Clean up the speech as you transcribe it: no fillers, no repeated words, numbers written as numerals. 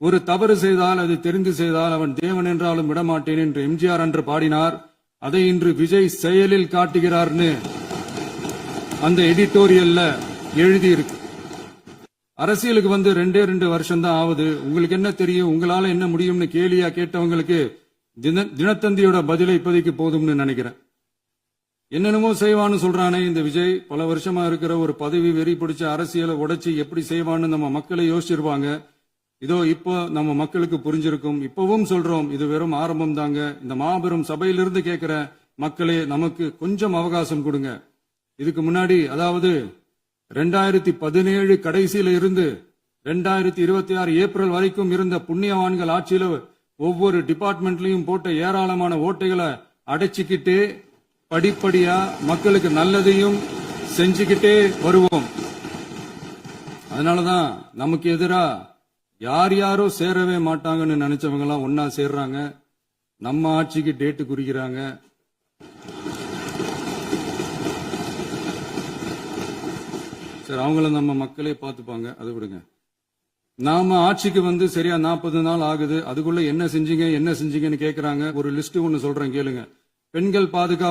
ஒரு தவறு செய்தால் அது தெரிந்து செய்தால் அவன் தேவன் என்றாலும் விடமாட்டேன் என்று எம்ஜிஆர் அன்று பாடினார். அதை இன்று விஜய் செயலில் காட்டுகிறார்னு அந்த எடிட்டோரியல்ல எழுதியிருக்கு. அரசியலுக்கு வந்து 2 வருஷம் தான் ஆகுது. உங்களுக்கு என்ன தெரியும், உங்களால என்ன முடியும்னு கேலியா கேட்டவங்களுக்கு தினத்தந்தியோட பதிலை இப்போதைக்கு போதும்னு நினைக்கிறேன். என்னென்னமோ செய்வான்னு சொல்றானே இந்த விஜய், பல வருஷமா இருக்கிற ஒரு பதவி வெறி பிடிச்ச அரசியலை உடைச்சி எப்படி செய்வான்னு நம்ம மக்களை யோசிச்சிருப்பாங்க. இதோ இப்போ நம்ம மக்களுக்கு புரிஞ்சிருக்கும். இப்பவும் சொல்றோம், இது வெறும் ஆரம்பம் தாங்க. இந்த மாபெரும் சபையிலிருந்து கேட்கிற மக்களே, நமக்கு கொஞ்சம் அவகாசம் கொடுங்க. இதுக்கு முன்னாடி, அதாவது 2017 கடைசியில இருந்து 2026 ஏப்ரல் வரைக்கும் இருந்த புண்ணியவான்கள் ஆட்சியில ஒவ்வொரு டிபார்ட்மெண்ட்லயும் போட்ட ஏராளமான ஓட்டைகளை அடைச்சிக்கிட்டே படிப்படியா மக்களுக்கு நல்லதையும் செஞ்சுக்கிட்டே வருவோம். அதனாலதான் நமக்கு எதிரா யார் யாரோ சேரவே மாட்டாங்கன்னு நினைச்சவங்க எல்லாம் ஒன்னா சேர்றாங்க. நம்ம ஆட்சிக்கு டேட்டு குறிக்கிறாங்க. சரி, அவங்கள நம்ம மக்களே பார்த்துப்பாங்க, அதை விடுங்க. நாம ஆட்சிக்கு வந்து சரியா 40 நாள் ஆகுது. அதுக்குள்ள என்ன செஞ்சீங்கன்னு கேக்குறாங்க. ஒரு லிஸ்ட் ஒன்னு சொல்றேன் கேளுங்க. பெண்கள் பாதுகாப்பு